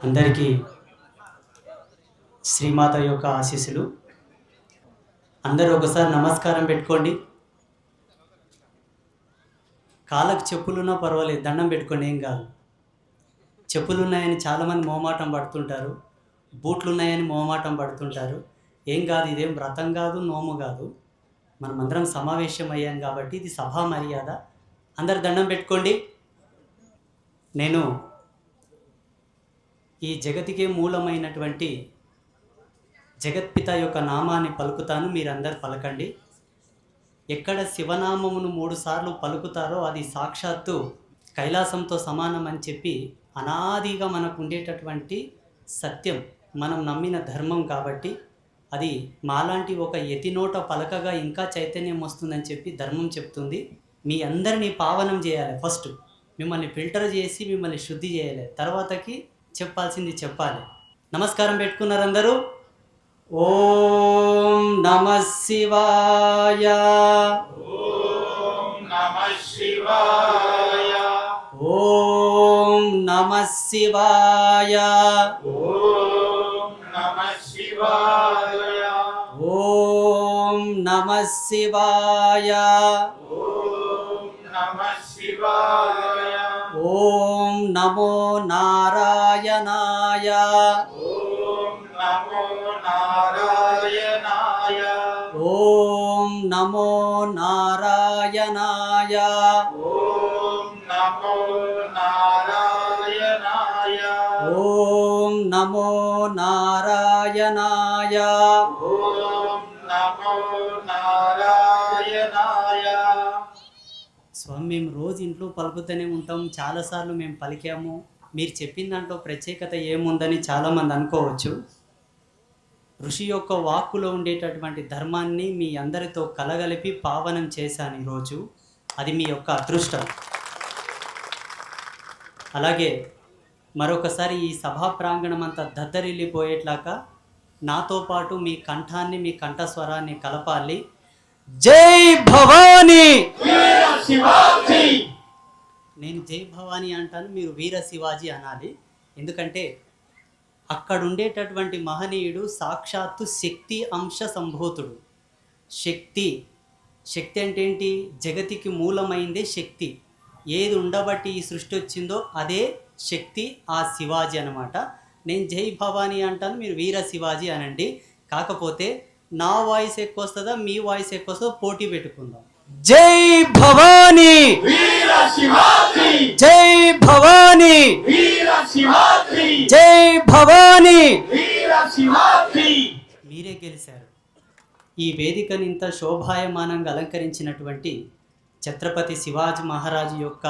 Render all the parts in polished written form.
అందరికీ శ్రీమాత యొక్క ఆశీస్సులు. అందరూ ఒకసారి నమస్కారం పెట్టుకోండి. కాళ్ళకు చెప్పులున్నా పర్వాలేదు, దండం పెట్టుకోండి, ఏం కాదు. చెప్పులు ఉన్నాయని చాలామంది మొహమాటం పడుతుంటారు, బూట్లు ఉన్నాయని మొహమాటం పడుతుంటారు. ఏం కాదు, ఇదేం వ్రతం కాదు, నోము కాదు. మనమందరం సమావేశం అయ్యాం కాబట్టి ఇది సభా మర్యాద. అందరు దండం పెట్టుకోండి. నేను ఈ జగతికే మూలమైనటువంటి జగత్పిత యొక్క నామాన్ని పలుకుతాను, మీరందరు పలకండి. ఎక్కడ శివనామమును 3 సార్లు పలుకుతారో అది సాక్షాత్తు కైలాసంతో సమానం అని చెప్పి అనాదిగా మనకు ఉండేటటువంటి సత్యం, మనం నమ్మిన ధర్మం. కాబట్టి అది మాలాంటి ఒక యతినోట పలకగా ఇంకా చైతన్యం వస్తుందని చెప్పి ధర్మం చెప్తుంది. మీ అందరినీ పావనం చేయాలి. ఫస్ట్ మిమ్మల్ని ఫిల్టర్ చేసి మిమ్మల్ని శుద్ధి చేయాలి, తర్వాతకి చెప్పాల్సింది చెప్పాలి. నమస్కారం పెట్టుకున్నారు అందరూ? ఓం నమః శివాయ. ఓం నమః శివాయ. ఓం నమః శివాయ. ఓం నమః శివాయ. ఓం నమః శివాయ. ఓం నమః శివాయ. ఓం నమో నారాయణాయ. ఓం నమో నారాయణాయ. ఓం నమో నారాయణాయ. ఓం నమో నారాయణాయ. ఓం నమో నారాయణాయ. ఓం నమో నారాయణాయ. స్వామి, మేము రోజు ఇంట్లో పలుకుతూనే ఉంటాం, చాలాసార్లు మేము పలికాము. మీరు చెప్పిన దాంట్లో ప్రత్యేకత ఏముందని చాలామంది అనుకోవచ్చు. ఋషి యొక్క వాక్కులో ఉండేటటువంటి ధర్మాన్ని మీ అందరితో కలగలిపి పావనం చేశాను ఈరోజు. అది మీ యొక్క అదృష్టం. అలాగే మరొకసారి ఈ సభా ప్రాంగణం అంతా దద్దరిల్లిపోయేట్లాగా నాతో పాటు మీ కంఠాన్ని, మీ కంఠస్వరాన్ని కలపాలి. జై భవానీ. వీర శివాజీ. నేను జై భవానీ అంటాను, మీరు వీర శివాజీ అనాలి. ఎందుకంటే అక్కడ ఉండేటటువంటి మహనీయుడు సాక్షాత్తు శక్తి అంశ సంభూతుడు. శక్తి అంటే ఏంటి? జగతికి మూలమైందే శక్తి. ఏది ఉండబట్టి ఈ సృష్టి వచ్చిందో అదే శక్తి, ఆ శివాజీ అన్నమాట. నేను జై భవానీ అంటాను, మీరు వీర శివాజీ అనండి. కాకపోతే నా వాయిస్ ఎక్కువ వస్తుందా, మీ వాయిస్ ఎక్కువ వస్తుందో పోటీ పెట్టుకుందాం. జై భవానీ. వీర శివాజీ. జై భవానీ. వీర శివాజీ. జై భవానీ. వీర శివాజీ. మీరే గెలిచారు. ఈ వేదికని ఇంత శోభాయమానంగా అలంకరించినటువంటి ఛత్రపతి శివాజీ మహారాజు యొక్క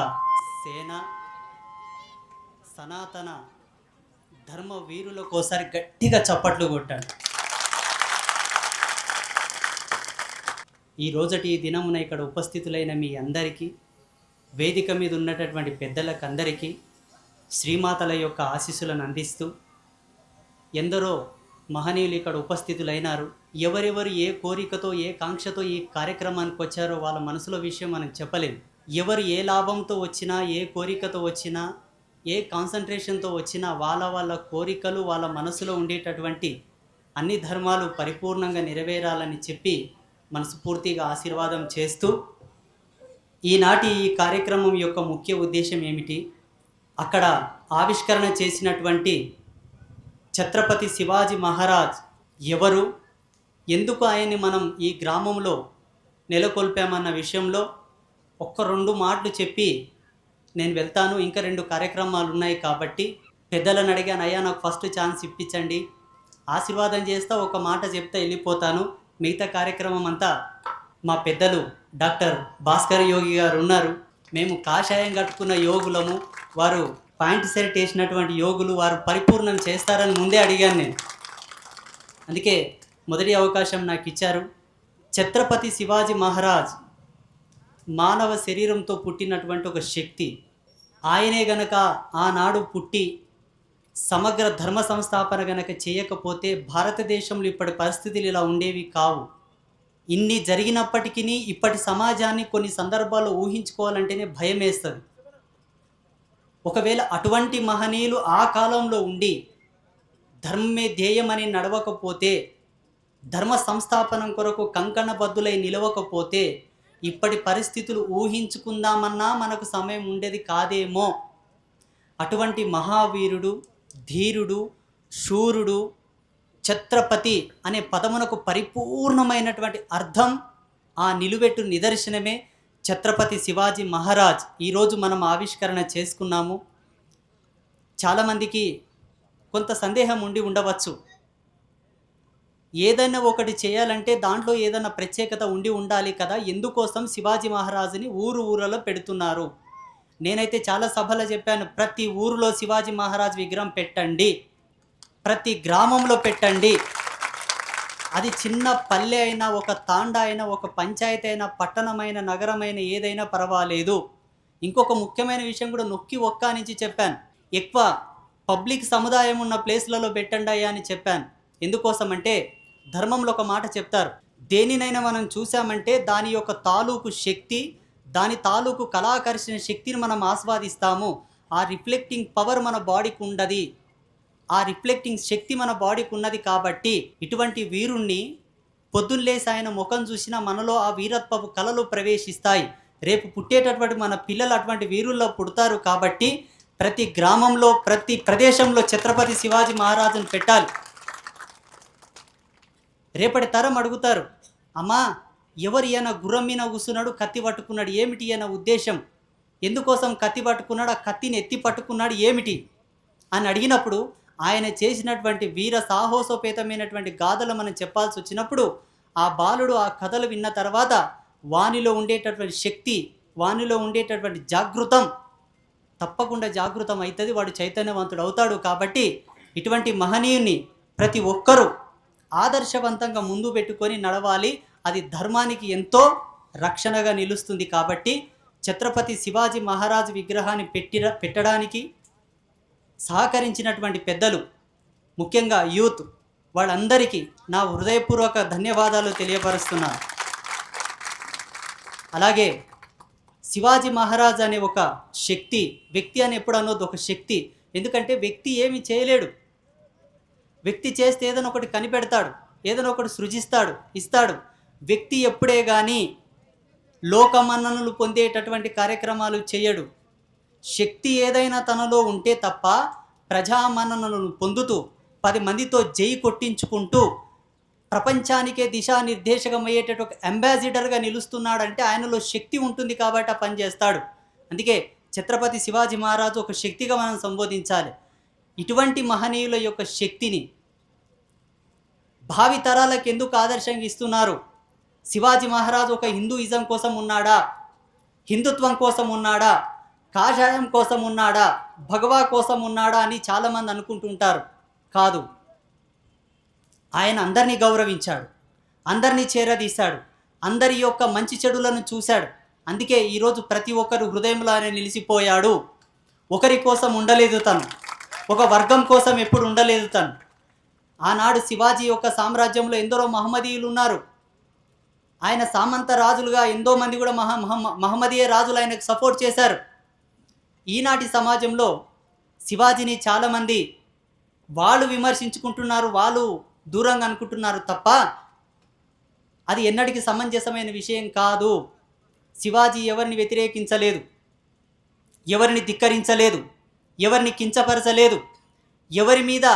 సేన, సనాతన ధర్మ వీరులకు ఒకసారి గట్టిగా చప్పట్లు కొట్టండి. ఈ రోజటి దినమున ఇక్కడ ఉపస్థితులైన మీ అందరికీ, వేదిక మీద ఉన్నటువంటి పెద్దలకు అందరికీ శ్రీమాతల యొక్క ఆశీస్సులను అందిస్తూ, ఎందరో మహనీయులు ఇక్కడ ఉపస్థితులైనారు. ఎవరెవరు ఏ కోరికతో, ఏ కాంక్షతో ఈ కార్యక్రమానికి వచ్చారో వాళ్ళ మనసులో విషయం మనం చెప్పలేము. ఎవరు ఏ లాభంతో వచ్చినా, ఏ కోరికతో వచ్చినా, ఏ కాన్సన్ట్రేషన్తో వచ్చినా వాళ్ళ కోరికలు, వాళ్ళ మనసులో ఉండేటటువంటి అన్ని ధర్మాలు పరిపూర్ణంగా నెరవేరాలని చెప్పి మనస్ఫూర్తిగా ఆశీర్వాదం చేస్తూ, ఈనాటి ఈ కార్యక్రమం యొక్క ముఖ్య ఉద్దేశం ఏమిటి, అక్కడ ఆవిష్కరణ చేసినటువంటి ఛత్రపతి శివాజీ మహారాజ్ ఎవరు, ఎందుకు ఆయన్ని మనం ఈ గ్రామంలో నెలకొల్పామన్న విషయంలో ఒక్క 2 మాటలు చెప్పి నేను వెళ్తాను. ఇంకా 2 కార్యక్రమాలు ఉన్నాయి కాబట్టి పెద్దలను అడిగాను, అయ్యా నాకు ఫస్ట్ ఛాన్స్ ఇప్పించండి, ఆశీర్వాదం చేస్తా, ఒక మాట చెప్తా వెళ్ళిపోతాను. మిగతా కార్యక్రమం అంతా మా పెద్దలు డాక్టర్ భాస్కర్ యోగి గారు ఉన్నారు. మేము కాషాయం కట్టుకున్న యోగులము, వారు పాయింట్ సెట్ వేసినటువంటి యోగులు, వారు పరిపూర్ణం చేస్తారని ముందే అడిగాను నేను. అందుకే మొదటి అవకాశం నాకు ఇచ్చారు. ఛత్రపతి శివాజీ మహారాజ్ మానవ శరీరంతో పుట్టినటువంటి ఒక శక్తి. ఆయనే గనక ఆనాడు పుట్టి సమగ్ర ధర్మ సంస్థాపన గనక చేయకపోతే భారతదేశంలో ఇప్పటి పరిస్థితులు ఇలా ఉండేవి కావు. ఇన్ని జరిగినప్పటికీ ఇప్పటి సమాజాన్ని కొన్ని సందర్భాల్లో ఊహించుకోవాలంటేనే భయం వేస్తుంది. ఒకవేళ అటువంటి మహనీయులు ఆ కాలంలో ఉండి ధర్మమే ధ్యేయమని నడవకపోతే, ధర్మ సంస్థాపనం కొరకు కంకణబద్దులై నిలవకపోతే, ఇప్పటి పరిస్థితులు ఊహించుకుందామన్నా మనకు సమయం ఉండేది కాదేమో. అటువంటి మహావీరుడు, ధీరుడు, శూరుడు, ఛత్రపతి అనే పదమునకు పరిపూర్ణమైనటువంటి అర్థం, ఆ నిలువెట్టు నిదర్శనమే ఛత్రపతి శివాజీ మహారాజ్. ఈరోజు మనం ఆవిష్కరణ చేసుకున్నాము. చాలామందికి కొంత సందేహం ఉండి ఉండవచ్చు. ఏదైనా ఒకటి చేయాలంటే దాంట్లో ఏదైనా ప్రత్యేకత ఉండి ఉండాలి కదా, ఎందుకోసం శివాజీ మహారాజుని ఊరలో పెడుతున్నారు? నేనైతే చాలా సభలో చెప్పాను, ప్రతి ఊరిలో శివాజీ మహారాజ్ విగ్రహం పెట్టండి, ప్రతి గ్రామంలో పెట్టండి. అది చిన్న పల్లె అయినా, ఒక తాండా అయినా, ఒక పంచాయతీ అయినా, పట్టణమైన, నగరమైన, ఏదైనా పర్వాలేదు. ఇంకొక ముఖ్యమైన విషయం కూడా నొక్కి నుంచి చెప్పాను, ఎక్కువ పబ్లిక్ సముదాయం ఉన్న ప్లేస్లలో పెట్టండి అయ్యా అని చెప్పాను. ఎందుకోసం అంటే ధర్మంలో ఒక మాట చెప్తారు, దేనినైనా మనం చూసామంటే దాని యొక్క తాలూకు శక్తి, దాని తాలూకు కళాకర్షణ శక్తిని మనం ఆస్వాదిస్తాము. ఆ రిఫ్లెక్టింగ్ పవర్ మన బాడీకి ఉండదు, ఆ రిఫ్లెక్టింగ్ శక్తి మన బాడీకి ఉన్నది. కాబట్టి ఇటువంటి వీరుణ్ణి పొద్దున్నేసి ఆయన ముఖం చూసినా మనలో ఆ వీరత్వపు కళలు ప్రవేశిస్తాయి. రేపు పుట్టేటటువంటి మన పిల్లలు అటువంటి వీరుల్లో పుడతారు. కాబట్టి ప్రతి గ్రామంలో, ప్రతి ప్రదేశంలో ఛత్రపతి శివాజీ మహారాజును పెట్టాలి. రేపటి తరం అడుగుతారు, అమ్మా ఎవరు ఈయన గుర్రం మీద కూర్చున్నాడు, కత్తి పట్టుకున్నాడు, ఏమిటి ఈయన ఉద్దేశం, ఎందుకోసం కత్తి పట్టుకున్నాడు, ఆ కత్తిని ఎత్తి పట్టుకున్నాడు ఏమిటి అని అడిగినప్పుడు, ఆయన చేసినటువంటి వీర సాహసోపేతమైనటువంటి గాథలు మనం చెప్పాల్సి వచ్చినప్పుడు, ఆ బాలుడు ఆ కథలు విన్న తర్వాత వానిలో ఉండేటటువంటి శక్తి, వానిలో ఉండేటటువంటి జాగృతం తప్పకుండా జాగృతం అవుతుంది, వాడు చైతన్యవంతుడు అవుతాడు. కాబట్టి ఇటువంటి మహనీయుని ప్రతి ఒక్కరూ ఆదర్శవంతంగా ముందు పెట్టుకొని నడవాలి. అది ధర్మానికి ఎంతో రక్షణగా నిలుస్తుంది. కాబట్టి ఛత్రపతి శివాజీ మహారాజ్ విగ్రహాన్ని పెట్టడానికి సహకరించినటువంటి పెద్దలు, ముఖ్యంగా యూత్, వాళ్ళందరికీ నా హృదయపూర్వక ధన్యవాదాలు తెలియపరుస్తున్నాను. అలాగే శివాజీ మహారాజ్ అనే ఒక శక్తి, వ్యక్తి అని ఎప్పుడు అన్నది ఒక శక్తి. ఎందుకంటే వ్యక్తి ఏమి చేయలేడు, వ్యక్తి చేస్తే ఏదైనా ఒకటి కనిపెడతాడు, ఏదైనా ఒకటి సృజిస్తాడు, ఇస్తాడు. వ్యక్తి ఎప్పుడే కానీ లోకమన్ననలు పొందేటటువంటి కార్యక్రమాలు చేయడు. శక్తి ఏదైనా తనలో ఉంటే తప్ప ప్రజామన్ననలను పొందుతూ 10 మందితో జై కొట్టించుకుంటూ ప్రపంచానికే దిశానిర్దేశకమయ్యేటట్టు ఒక అంబాసిడర్గా నిలుస్తున్నాడంటే ఆయనలో శక్తి ఉంటుంది కాబట్టి ఆ పని చేస్తాడు. అందుకే ఛత్రపతి శివాజీ మహారాజు ఒక శక్తిగా మనం సంబోధించాలి. ఇటువంటి మహనీయుల యొక్క శక్తిని భావితరాలకు ఎందుకు ఆదర్శంగా ఇస్తున్నారు? శివాజీ మహారాజు ఒక హిందూయిజం కోసం ఉన్నాడా, హిందుత్వం కోసం ఉన్నాడా, కాషాయం కోసం ఉన్నాడా, భగవా కోసం ఉన్నాడా అని చాలామంది అనుకుంటుంటారు. కాదు, ఆయన అందరినీ గౌరవించాడు, అందరినీ చేరదీశాడు, అందరి యొక్క మంచి చెడులను చూశాడు. అందుకే ఈరోజు ప్రతి ఒక్కరు హృదయంలో ఆయన నిలిచిపోయాడు. ఒకరి కోసం ఉండలేదు తను, ఒక వర్గం కోసం ఎప్పుడు ఉండలేదు తను. ఆనాడు శివాజీ యొక్క సామ్రాజ్యంలో ఎందరో మహమ్మదీయులు ఉన్నారు. ఆయన సామంత రాజులుగా ఎంతో మంది కూడా మహమ్మదీయ రాజులు ఆయనకు సపోర్ట్ చేశారు. ఈనాటి సమాజంలో శివాజీని చాలామంది వాళ్ళు విమర్శించుకుంటున్నారు, వాళ్ళు దూరంగా అనుకుంటున్నారు తప్ప అది ఎన్నటికీ సమంజసమైన విషయం కాదు. శివాజీ ఎవరిని వ్యతిరేకించలేదు, ఎవరిని ధిక్కరించలేదు, ఎవరిని కించపరచలేదు, ఎవరి మీద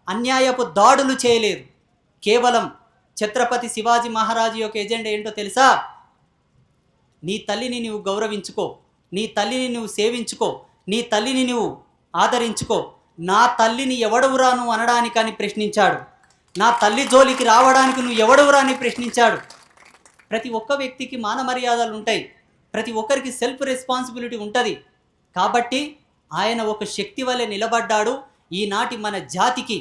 అన్యాయపు దాడులు చేయలేదు. కేవలం ఛత్రపతి శివాజీ మహారాజు యొక్క ఎజెండా ఏంటో తెలుసా? నీ తల్లిని నువ్వు గౌరవించుకో, నీ తల్లిని నువ్వు సేవించుకో, నీ తల్లిని నువ్వు ఆదరించుకో. నా తల్లిని ఎవడవురా నువ్వు అనడానికని ప్రశ్నించాడు. నా తల్లి జోలికి రావడానికి నువ్వు ఎవడవురా అని ప్రశ్నించాడు. ప్రతి ఒక్క వ్యక్తికి మాన మర్యాదలు ఉంటాయి, ప్రతి ఒక్కరికి సెల్ఫ్ రెస్పాన్సిబిలిటీ ఉంటుంది. కాబట్టి ఆయన ఒక శక్తి వలె నిలబడ్డాడు. ఈనాటి మన జాతికి,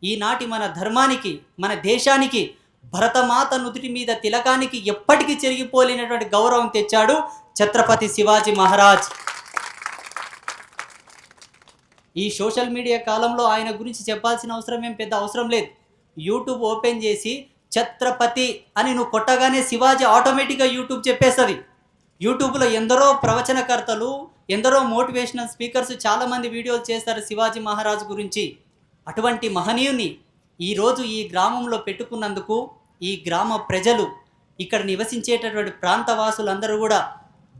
ఈనాటి మన ధర్మానికి, మన దేశానికి, భరతమాత నుదుటి మీద తిలకానికి ఎప్పటికీ చెరిగిపోలేనటువంటి గౌరవం తెచ్చాడు ఛత్రపతి శివాజీ మహారాజ్. ఈ సోషల్ మీడియా కాలంలో ఆయన గురించి చెప్పాల్సిన అవసరం ఏం పెద్ద అవసరం లేదు. యూట్యూబ్ ఓపెన్ చేసి ఛత్రపతి అని నువ్వు కొట్టగానే శివాజీ ఆటోమేటిక్గా యూట్యూబ్ చెప్పేస్తుంది. యూట్యూబ్లో ఎందరో ప్రవచనకర్తలు, ఎందరో మోటివేషనల్ స్పీకర్స్ చాలామంది వీడియోలు చేస్తారు శివాజీ మహారాజు గురించి. అటువంటి మహనీయుని ఈరోజు ఈ గ్రామంలో పెట్టుకున్నందుకు ఈ గ్రామ ప్రజలు, ఇక్కడ నివసించేటటువంటి ప్రాంతవాసులందరూ కూడా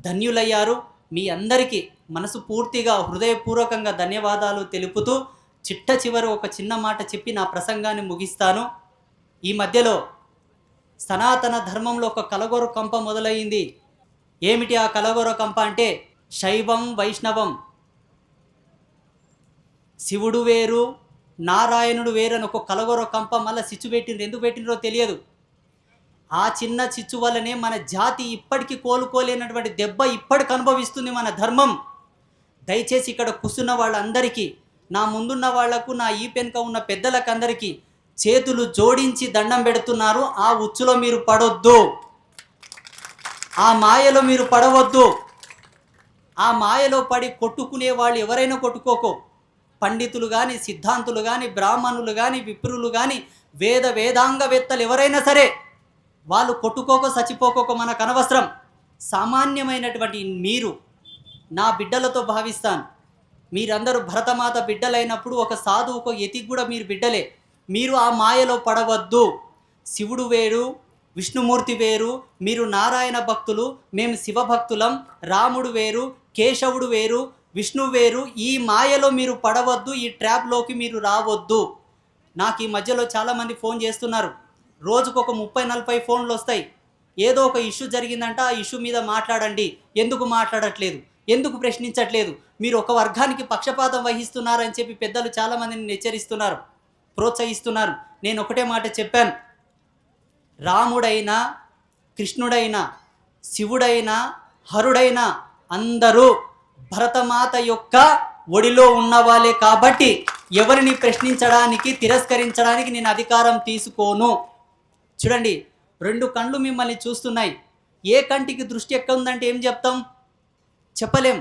ధన్యులయ్యారు. మీ అందరికీ మనసు పూర్తిగా హృదయపూర్వకంగా ధన్యవాదాలు తెలుపుతూ చిట్ట చివరి ఒక చిన్న మాట చెప్పి నా ప్రసంగాన్ని ముగిస్తాను. ఈ మధ్యలో సనాతన ధర్మంలో ఒక కలగొర కంప మొదలైంది. ఏమిటి ఆ కలగొర కంప అంటే శైవం వైష్ణవం, శివుడు వేరు నారాయణుడు వేరు అని ఒక కలగొర కంప మళ్ళీ చిచ్చు పెట్టిండ్రు. ఎందుకు పెట్టినరో తెలియదు. ఆ చిన్న చిచ్చు వల్లనే మన జాతి ఇప్పటికీ కోలుకోలేనటువంటి దెబ్బ ఇప్పటికి అనుభవిస్తుంది మన ధర్మం. దయచేసి ఇక్కడ కూర్చున్న వాళ్ళందరికీ, నా ముందున్న వాళ్లకు, నా ఈ పెనుక ఉన్న పెద్దలకు అందరికీ చేతులు జోడించి దండం పెడుతున్నారు. ఆ ఉచ్చులో మీరు పడొద్దు, ఆ మాయలో మీరు పడవద్దు. ఆ మాయలో పడి కొట్టుకునే వాళ్ళు ఎవరైనా కొట్టుకోకో. పండితులు కానీ, సిద్ధాంతులు కానీ, బ్రాహ్మణులు కానీ, విప్రులు కానీ, వేదాంగవేత్తలు ఎవరైనా సరే వాళ్ళు కొట్టుకోకో చచ్చిపోకోకో మనకు అనవసరం. సామాన్యమైనటువంటి మీరు నా బిడ్డలతో భావిస్తాను. మీరందరూ భరతమాత బిడ్డలైనప్పుడు ఒక సాధువు, ఒక యతికి కూడా మీరు బిడ్డలే. మీరు ఆ మాయలో పడవద్దు. శివుడు వేరు, విష్ణుమూర్తి వేరు, మీరు నారాయణ భక్తులు, మేము శివభక్తులం. రాముడు వేరు, కేశవుడు వేరు, విష్ణు వేరు. ఈ మాయలో మీరు పడవద్దు, ఈ ట్రాప్లోకి మీరు రావద్దు. నాకు ఈ మధ్యలో చాలామంది ఫోన్ చేస్తున్నారు. రోజుకు ఒక 30-40 ఫోన్లు వస్తాయి. ఏదో ఒక ఇష్యూ జరిగిందంట, ఆ ఇష్యూ మీద మాట్లాడండి. ఎందుకు మాట్లాడట్లేదు, ఎందుకు ప్రశ్నించట్లేదు, మీరు ఒక వర్గానికి పక్షపాతం వహిస్తున్నారని చెప్పి పెద్దలు చాలామందిని హెచ్చరిస్తున్నారు, ప్రోత్సహిస్తున్నారు. నేను ఒకటే మాట చెప్పాను. రాముడైనా, కృష్ణుడైనా, శివుడైనా, హరుడైనా అందరూ భరతమాత యొక్క ఒడిలో ఉన్నవాళ్ళే. కాబట్టి ఎవరిని ప్రశ్నించడానికి, తిరస్కరించడానికి నేను అధికారం తీసుకోను. చూడండి, 2 కళ్ళు మిమ్మల్ని చూస్తున్నాయి. ఏ కంటికి దృష్టి ఎక్కడ ఉందంటే ఏం చెప్తాం? చెప్పలేం.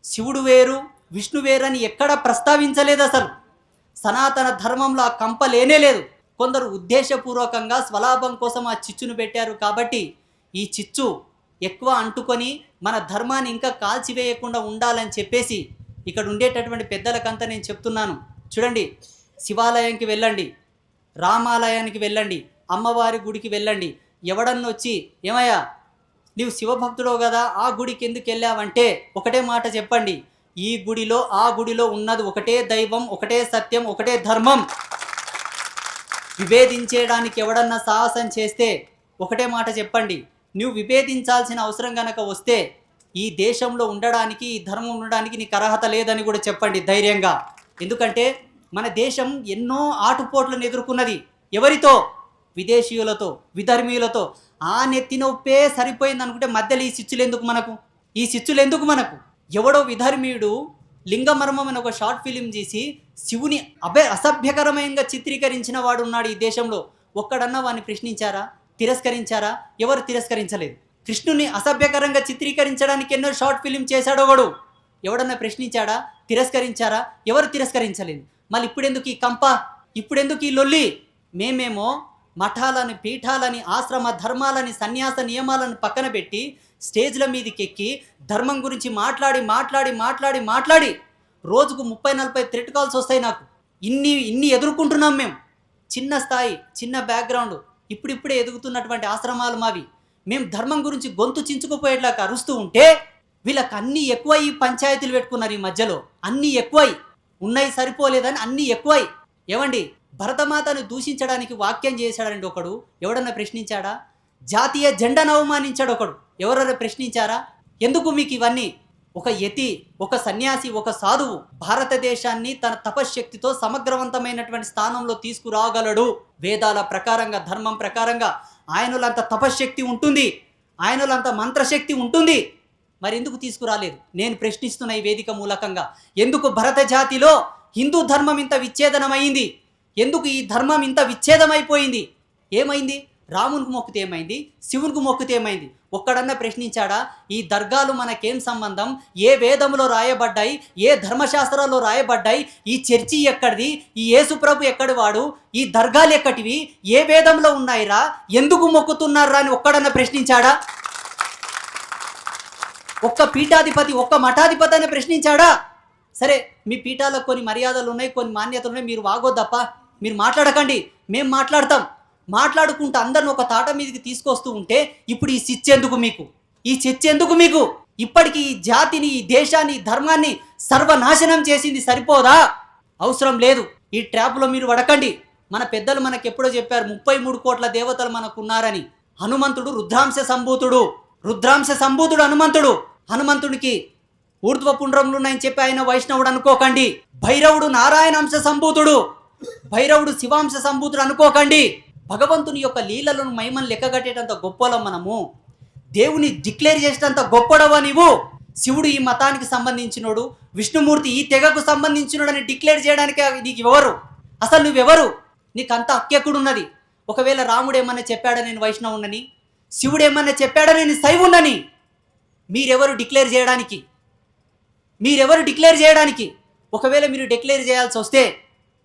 శివుడు వేరు, విష్ణు వేరు అని ఎక్కడ ప్రస్తావించలేదు. అసలు సనాతన ధర్మంలో ఆ కంప లేనే లేదు. కొందరు ఉద్దేశపూర్వకంగా స్వలాభం కోసం ఆ చిచ్చును పెట్టారు. కాబట్టి ఈ చిచ్చు ఎక్కువ అంటుకొని మన ధర్మాన్ని ఇంకా కాల్చివేయకుండా ఉండాలని చెప్పేసి ఇక్కడ ఉండేటటువంటి పెద్దలకంతా నేను చెప్తున్నాను. చూడండి, శివాలయానికి వెళ్ళండి, రామాలయానికి వెళ్ళండి, అమ్మవారి గుడికి వెళ్ళండి. ఎవడన్నొచ్చి ఏమయ్యా నీవు శివభక్తుడో కదా, ఆ గుడికి ఎందుకు వెళ్ళావంటే ఒకటే మాట చెప్పండి. ఈ గుడిలో ఆ గుడిలో ఉన్నది ఒకటే దైవం, ఒకటే సత్యం, ఒకటే ధర్మం. విభేదించేయడానికి ఎవడన్నా సాహసం చేస్తే ఒకటే మాట చెప్పండి. నువ్వు విభేదించాల్సిన అవసరం కనుక వస్తే ఈ దేశంలో ఉండడానికి, ఈ ధర్మం ఉండడానికి నీకు అర్హత లేదని కూడా చెప్పండి ధైర్యంగా. ఎందుకంటే మన దేశం ఎన్నో ఆటుపోట్లను ఎదుర్కొన్నది. ఎవరితో? విదేశీయులతో, విధర్మీయులతో. ఆ నెత్తి నొప్పే సరిపోయింది అనుకుంటే మధ్యలో ఈ చిచ్చులు ఎందుకు మనకు? ఈ చిచ్చులు ఎందుకు మనకు? ఎవడో విధర్మీయుడు లింగమర్మం అని ఒక షార్ట్ ఫిలిం చేసి శివుని అసభ్యకరమైన చిత్రీకరించిన వాడు ఉన్నాడు ఈ దేశంలో. ఒక్కడన్నా వాడిని ప్రశ్నించారా, తిరస్కరించారా? ఎవరు తిరస్కరించలేదు. కృష్ణుని అసభ్యకరంగా చిత్రీకరించడానికి ఎన్నో షార్ట్ ఫిలిం చేశాడో వాడు. ఎవడన్నా ప్రశ్నించాడా, తిరస్కరించారా? ఎవరు తిరస్కరించలేదు. మళ్ళీ ఇప్పుడెందుకు ఈ కంప, ఇప్పుడెందుకు ఈ లొల్లి? మేమేమో మఠాలని, పీఠాలని, ఆశ్రమ ధర్మాలని, సన్యాస నియమాలను పక్కన పెట్టి స్టేజ్ల మీదకి ఎక్కి ధర్మం గురించి మాట్లాడి రోజుకు 30-40 థ్రెట్ కాల్స్ వస్తాయి నాకు. ఇన్ని ఎదుర్కొంటున్నాం మేము. చిన్న స్థాయి, చిన్న బ్యాక్గ్రౌండ్, ఇప్పుడిప్పుడే ఎదుగుతున్నటువంటి ఆశ్రమాలు మావి. మేము ధర్మం గురించి గొంతు చించుకుపోయేట్లాగా అరుస్తూ ఉంటే వీళ్ళకి అన్నీ ఎక్కువై పంచాయతీలు పెట్టుకున్నారు. ఈ మధ్యలో అన్నీ ఎక్కువై ఉన్నాయి, సరిపోలేదని అన్నీ ఎక్కువై. ఏమండి, భరతమాతను దూషించడానికి వాక్యం చేశాడండి ఒకడు. ఎవడన్నా ప్రశ్నించాడా? జాతీయ జెండాను అవమానించాడు ఒకడు. ఎవరైనా ప్రశ్నించారా? ఎందుకు మీకు ఇవన్నీ? ఒక యతి, ఒక సన్యాసి, ఒక సాధువు భారతదేశాన్ని తన తపశ్శక్తితో సమగ్రవంతమైనటువంటి స్థానంలో తీసుకురాగలడు. వేదాల ప్రకారంగా, ధర్మం ప్రకారంగా ఆయనలంత తపశ్శక్తి ఉంటుంది, ఆయనలంత మంత్రశక్తి ఉంటుంది. మరి ఎందుకు తీసుకురాలేదు? నేను ప్రశ్నిస్తున్న ఈ వేదిక మూలకంగా, ఎందుకు భరత జాతిలో హిందూ ధర్మం ఇంత విచ్ఛేదనమైంది? ఎందుకు ఈ ధర్మం ఇంత విచ్ఛేదమైపోయింది? ఏమైంది? రామునికి మొక్కితే ఏమైంది? శివునికి మొక్కితే ఏమైంది? ఒక్కడన్నా ప్రశ్నించాడా? ఈ దర్గాలు మనకేం సంబంధం? ఏ వేదములో రాయబడ్డాయి? ఏ ధర్మశాస్త్రాల్లో రాయబడ్డాయి? ఈ చర్చి ఎక్కడిది? ఈ యేసుప్రభు ఎక్కడి వాడు? ఈ దర్గాలు ఎక్కటివి? ఏ వేదంలో ఉన్నాయిరా? ఎందుకు మొక్కుతున్నారా అని ఒక్కడన్నా ప్రశ్నించాడా? ఒక్క పీఠాధిపతి ఒక్క మఠాధిపతి అని ప్రశ్నించాడా? సరే, మీ పీఠాలకు కొన్ని మర్యాదలు ఉన్నాయి, కొన్ని మాన్యతలు ఉన్నాయి, మీరు వాగొద్దప్ప, మీరు మాట్లాడకండి, మేము మాట్లాడతాం. మాట్లాడుకుంటూ అందరిని ఒక తాట మీదకి తీసుకొస్తూ ఉంటే ఇప్పుడు ఈ చర్చ ఎందుకు మీకు? ఈ చర్చ ఎందుకు మీకు? ఇప్పటికీ ఈ జాతిని, ఈ దేశాన్ని, ఈ ధర్మాన్ని సర్వనాశనం చేసింది సరిపోదా? అవసరం లేదు. ఈ ట్రాప్లో మీరు పడకండి. మన పెద్దలు మనకు ఎప్పుడో చెప్పారు, 33 కోట్ల దేవతలు మనకున్నారని. హనుమంతుడు రుద్రాంశ సంభూతుడు, రుద్రాంశ సంభూతుడు హనుమంతుడు. హనుమంతుడికి ఊర్ధ్వ పుండ్రములు ఉన్నాయని చెప్పి ఆయన వైష్ణవుడు అనుకోకండి. భైరవుడు నారాయణాంశ సంభూతుడు, భైరవుడు శివాంశ సంభూతుడు అనుకోకండి. భగవంతుని యొక్క లీలలను మహిమను లెక్కగట్టేటంత గొప్పలం మనము. దేవుని డిక్లేర్ చేసేటంత గొప్పడవా నీవు? శివుడు ఈ మతానికి సంబంధించినోడు, విష్ణుమూర్తి ఈ తెగకు సంబంధించినోడు అని డిక్లేర్ చేయడానికి నీకు ఎవరు? అసలు నువ్వెవరు? నీకు అంత హక్కెక్కడున్నది? ఒకవేళ రాముడు ఏమన్నా చెప్పాడా నేను వైష్ణవునని? శివుడు ఏమన్నా చెప్పాడా నేను శైవునని? మీరెవరు డిక్లేర్ చేయడానికి? మీరెవరు డిక్లేర్ చేయడానికి? ఒకవేళ మీరు డిక్లేర్ చేయాల్సి వస్తే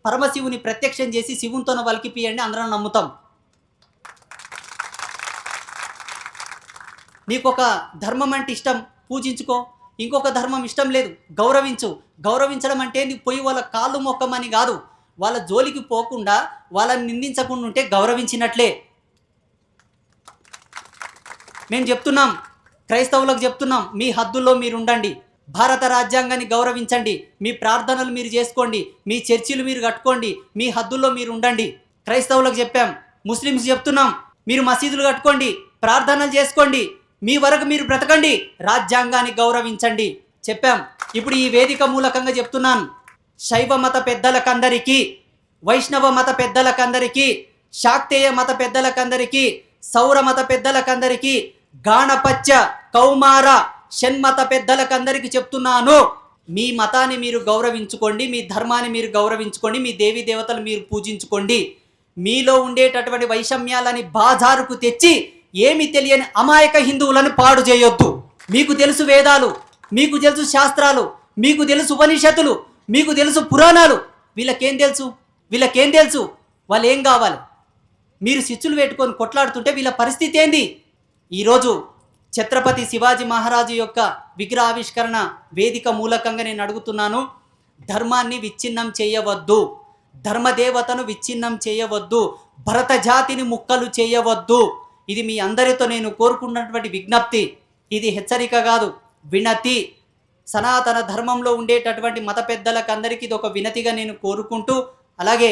పరమశివుని ప్రత్యక్షం చేసి శివునితోన వలికిపియండి, అందరం నమ్ముతాం. నీకొక ధర్మం అంటే ఇష్టం, పూజించుకో. ఇంకొక ధర్మం ఇష్టం లేదు, గౌరవించు. గౌరవించడం అంటే నీకు పోయి వాళ్ళ కాళ్ళు మొక్కమని కాదు, వాళ్ళ జోలికి పోకుండా వాళ్ళని నిందించకుండా ఉంటే గౌరవించినట్లే. మేము చెప్తున్నాం, క్రైస్తవులకు చెప్తున్నాం, మీ హద్దుల్లో మీరు ఉండండి. భారత రాజ్యాంగాన్ని గౌరవించండి. మీ ప్రార్థనలు మీరు చేసుకోండి, మీ చర్చిలు మీరు కట్టుకోండి, మీ హద్దుల్లో మీరు ఉండండి. క్రైస్తవులకు చెప్పాం. ముస్లిమ్స్ చెప్తున్నాం, మీరు మసీదులు కట్టుకోండి, ప్రార్థనలు చేసుకోండి, మీ వరకు మీరు బ్రతకండి, రాజ్యాంగాన్ని గౌరవించండి చెప్పాం. ఇప్పుడు ఈ వేదిక మూలకంగా చెప్తున్నాను, శైవ మత పెద్దలకందరికీ, వైష్ణవ మత పెద్దలకందరికీ, శాక్తేయ మత పెద్దలకందరికీ, సౌర మత పెద్దలకందరికీ, గాణపత్య, కౌమార, షణ్మత పెద్దలకందరికీ చెప్తున్నాను, మీ మతాన్ని మీరు గౌరవించుకోండి, మీ ధర్మాన్ని మీరు గౌరవించుకోండి, మీ దేవీ దేవతలు మీరు పూజించుకోండి. మీలో ఉండేటటువంటి వైషమ్యాలని బాజారుకు తెచ్చి ఏమి తెలియని అమాయక హిందువులను పాడు చేయొద్దు. మీకు తెలుసు వేదాలు, మీకు తెలుసు శాస్త్రాలు, మీకు తెలుసు ఉపనిషత్తులు, మీకు తెలుసు పురాణాలు. వీళ్ళకేం తెలుసు? వీళ్ళకేం తెలుసు? వాళ్ళు ఏం కావాలి? మీరు సిచ్చులు పెట్టుకొని కొట్లాడుతుంటే వీళ్ళ పరిస్థితి ఏంది? ఈరోజు ఛత్రపతి శివాజీ మహారాజు యొక్క విగ్రహావిష్కరణ వేదిక మూలకంగా నేను అడుగుతున్నాను, ధర్మాన్ని విచ్ఛిన్నం చేయవద్దు, ధర్మదేవతను విచ్ఛిన్నం చేయవద్దు, భరత జాతిని ముక్కలు చేయవద్దు. ఇది మీ అందరితో నేను కోరుకున్నటువంటి విజ్ఞప్తి. ఇది హెచ్చరిక కాదు, వినతి. సనాతన ధర్మంలో ఉండేటటువంటి మత పెద్దలకు అందరికీ ఇది ఒక వినతిగా నేను కోరుకుంటూ, అలాగే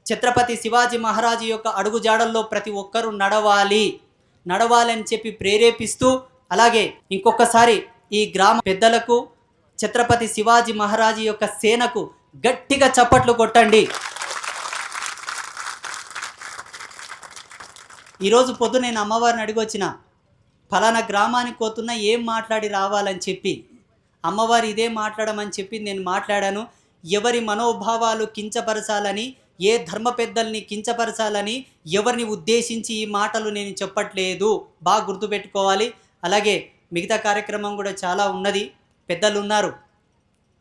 ఛత్రపతి శివాజీ మహారాజు యొక్క అడుగుజాడల్లో ప్రతి ఒక్కరూ నడవాలని చెప్పి ప్రేరేపిస్తూ, అలాగే ఇంకొకసారి ఈ గ్రామ పెద్దలకు, ఛత్రపతి శివాజీ మహారాజు యొక్క సేనకు గట్టిగా చప్పట్లు కొట్టండి. ఈరోజు పొద్దున నేను అమ్మవారిని అడిగొచ్చిన, ఫలానా గ్రామానికి పోతున్నా ఏం మాట్లాడి రావాలని చెప్పి. అమ్మవారు ఇదే మాట్లాడమని చెప్పి నేను మాట్లాడాను. ఎవరి మనోభావాలు కించపరచాలని, ఏ ధర్మ పెద్దల్ని కించపరచాలని ఎవరిని ఉద్దేశించి ఈ మాటలు నేను చెప్పట్లేదు, బాగా గుర్తుపెట్టుకోవాలి. అలాగే మిగతా కార్యక్రమం కూడా చాలా ఉన్నది, పెద్దలు ఉన్నారు,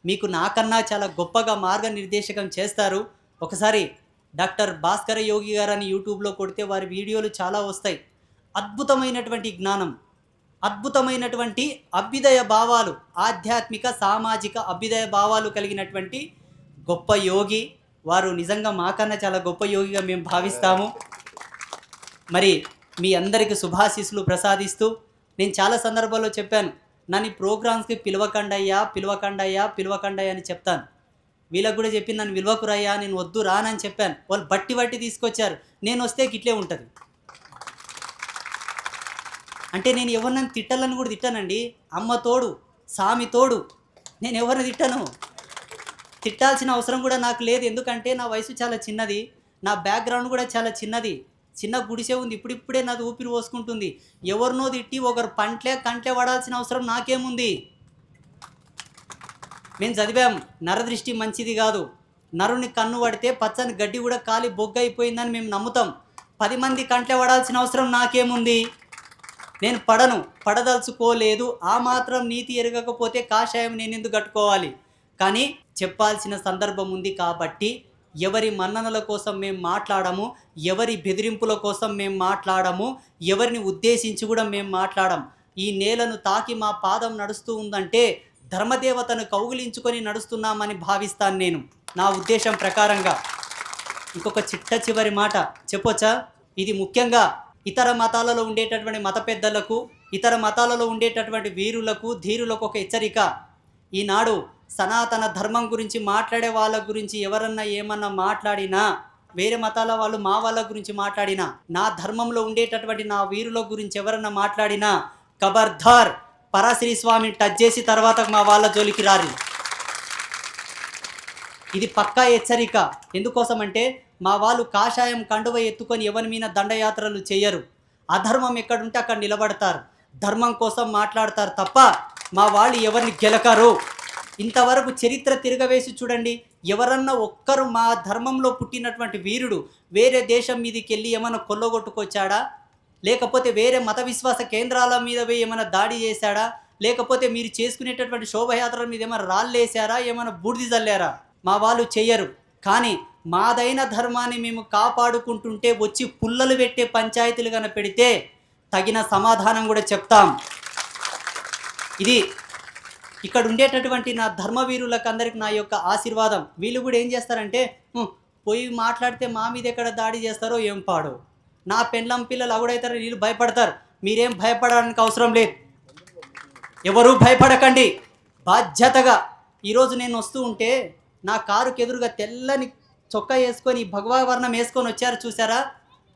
మీకు నాకన్నా చాలా గొప్పగా మార్గనిర్దేశకం చేస్తారు. ఒకసారి డాక్టర్ భాస్కర యోగి గారు అని యూట్యూబ్లో కొడితే వారి వీడియోలు చాలా వస్తాయి. అద్భుతమైనటువంటి జ్ఞానం, అద్భుతమైనటువంటి అభ్యుదయ భావాలు, ఆధ్యాత్మిక సామాజిక అభ్యుదయ భావాలు కలిగినటువంటి గొప్ప యోగి వారు. నిజంగా మాకన్నా చాలా గొప్ప యోగిగా మేము భావిస్తాము. మరి మీ అందరికీ శుభాశీస్సులు ప్రసాదిస్తూ, నేను చాలా సందర్భాల్లో చెప్పాను, నన్ను ప్రోగ్రామ్స్కి పిలవకండయ్యా అని చెప్తాను. వీళ్ళకు కూడా చెప్పి నన్ను విలువకురయ్యా, నేను వద్దు రానని చెప్పాను. వాళ్ళు బట్టి తీసుకొచ్చారు. నేను వస్తే గిట్లే ఉంటుంది. అంటే నేను ఎవరినైనా తిట్టాలని కూడా తిట్టానండి. అమ్మ తోడు, సామి తోడు, నేను ఎవరిని తిట్టాను. తిట్టాల్సిన అవసరం కూడా నాకు లేదు. ఎందుకంటే నా వయసు చాలా చిన్నది, నా బ్యాక్గ్రౌండ్ కూడా చాలా చిన్నది. చిన్న గుడిసె ఉంది, ఇప్పుడిప్పుడే నాది ఊపిరి పోసుకుంటుంది. ఎవరినో తిట్టి ఒకరు కంట్లే పడాల్సిన అవసరం నాకేముంది? మేము చదివాం, నరదృష్టి మంచిది కాదు, నరుని కన్ను పడితే పచ్చని గడ్డి కూడా కాలి బొగ్గ అయిపోయిందని మేము నమ్ముతాం. 10 మంది కంట్లే పడాల్సిన అవసరం నాకేముంది? నేను పడదలుచుకోలేదు. ఆ మాత్రం నీతి ఎరగకపోతే కాషాయం నేను ఎందుకు కట్టుకోవాలి? కానీ చెప్పాల్సిన సందర్భం ఉంది కాబట్టి ఎవరి మన్ననల కోసం మేము మాట్లాడము, ఎవరి బెదిరింపుల కోసం మేము మాట్లాడము, ఎవరిని ఉద్దేశించి కూడా మేము మాట్లాడము. ఈ నేలను తాకి మా పాదం నడుస్తూ ఉందంటే ధర్మదేవతను కౌగిలించుకొని నడుస్తున్నామని భావిస్తాను నేను, నా ఉద్దేశం ప్రకారంగా. ఇంకొక చివరి మాట చెప్పొచ్చా? ఇది ముఖ్యంగా ఇతర మతాలలో ఉండేటటువంటి మత పెద్దలకు, ఇతర మతాలలో ఉండేటటువంటి వీరులకు, ధీరులకు ఒక హెచ్చరిక. ఈనాడు సనాతన ధర్మం గురించి మాట్లాడే వాళ్ళ గురించి ఎవరన్నా ఏమన్నా మాట్లాడినా, వేరే మతాల వాళ్ళు మా వాళ్ళ గురించి మాట్లాడినా, నా ధర్మంలో ఉండేటటువంటి నా వీరుల గురించి ఎవరన్నా మాట్లాడినా, ఖబర్దార్ పరాశ్రీ స్వామిని టచ్ చేసి తర్వాత మా వాళ్ళ జోలికి రారు. ఇది పక్కా హెచ్చరిక. ఎందుకోసం అంటే మా వాళ్ళు కాషాయం కండువ ఎత్తుకొని ఎవరి మీద దండయాత్రలు చేయరు. అధర్మం ఎక్కడుంటే అక్కడ నిలబడతారు, ధర్మం కోసం మాట్లాడతారు తప్ప మా వాళ్ళు ఎవరిని గెలకరు. ఇంతవరకు చరిత్ర తిరగవేసి చూడండి, ఎవరన్నా ఒక్కరు మా ధర్మంలో పుట్టినటువంటి వీరుడు వేరే దేశం మీదకి వెళ్ళి ఏమైనా కొల్లగొట్టుకొచ్చాడా, లేకపోతే వేరే మత విశ్వాస కేంద్రాల మీద పోయి ఏమైనా దాడి చేశాడా, లేకపోతే మీరు చేసుకునేటటువంటి శోభయాత్రల మీద ఏమైనా రాళ్ళేసారా, ఏమైనా బూడిద చల్లారా? మా వాళ్ళు చెయ్యరు. కానీ మాదైన ధర్మాన్ని మేము కాపాడుకుంటుంటే వచ్చి పుల్లలు పెట్టే పంచాయతీలు కనుక పెడితే తగిన సమాధానం కూడా చెప్తాం. ఇది ఇక్కడ ఉండేటటువంటి నా ధర్మవీరులకు అందరికి నా యొక్క ఆశీర్వాదం. వీళ్ళు కూడా ఏం చేస్తారంటే పోయి మాట్లాడితే మా మీద ఎక్కడ దాడి చేస్తారో ఏం పాడో, నా పెళ్ళం పిల్లలు అవుడైతారో వీళ్ళు భయపడతారు. మీరేం భయపడడానికి అవసరం లేదు, ఎవరూ భయపడకండి. బాధ్యతగా ఈరోజు నేను వస్తూ ఉంటే నా కారుకి ఎదురుగా తెల్లని చొక్కా వేసుకొని భగవావర్ణం వేసుకొని వచ్చారు చూసారా,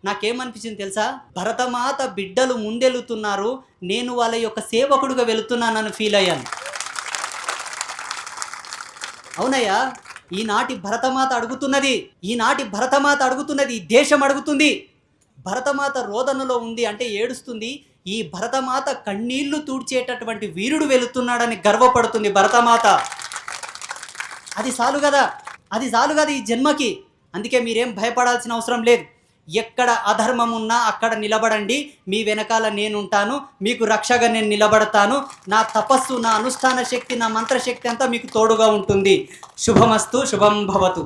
నాకేమనిపించింది తెలుసా? భరతమాత బిడ్డలు ముందెళ్తున్నారు, నేను వాళ్ళ యొక్క సేవకుడుగా వెళుతున్నానని ఫీల్ అయ్యాను. అవునయ్యా, ఈనాటి భరతమాత అడుగుతున్నది, ఈ దేశం అడుగుతుంది. భరతమాత రోదనలో ఉంది అంటే ఏడుస్తుంది. ఈ భరతమాత కన్నీళ్లు తూడ్చేటటువంటి వీరుడు వెళుతున్నాడని గర్వపడుతుంది భరతమాత. అది చాలు కదా ఈ జన్మకి. అందుకే మీరేం భయపడాల్సిన అవసరం లేదు. ఎక్కడ అధర్మం ఉన్నా అక్కడ నిలబడండి, మీ వెనకాల నేనుంటాను, మీకు రక్షగా నేను నిలబడతాను. నా తపస్సు, నా అనుష్ఠాన శక్తి, నా మంత్రశక్తి అంతా మీకు తోడుగా ఉంటుంది. శుభమస్తు, శుభం భవతు.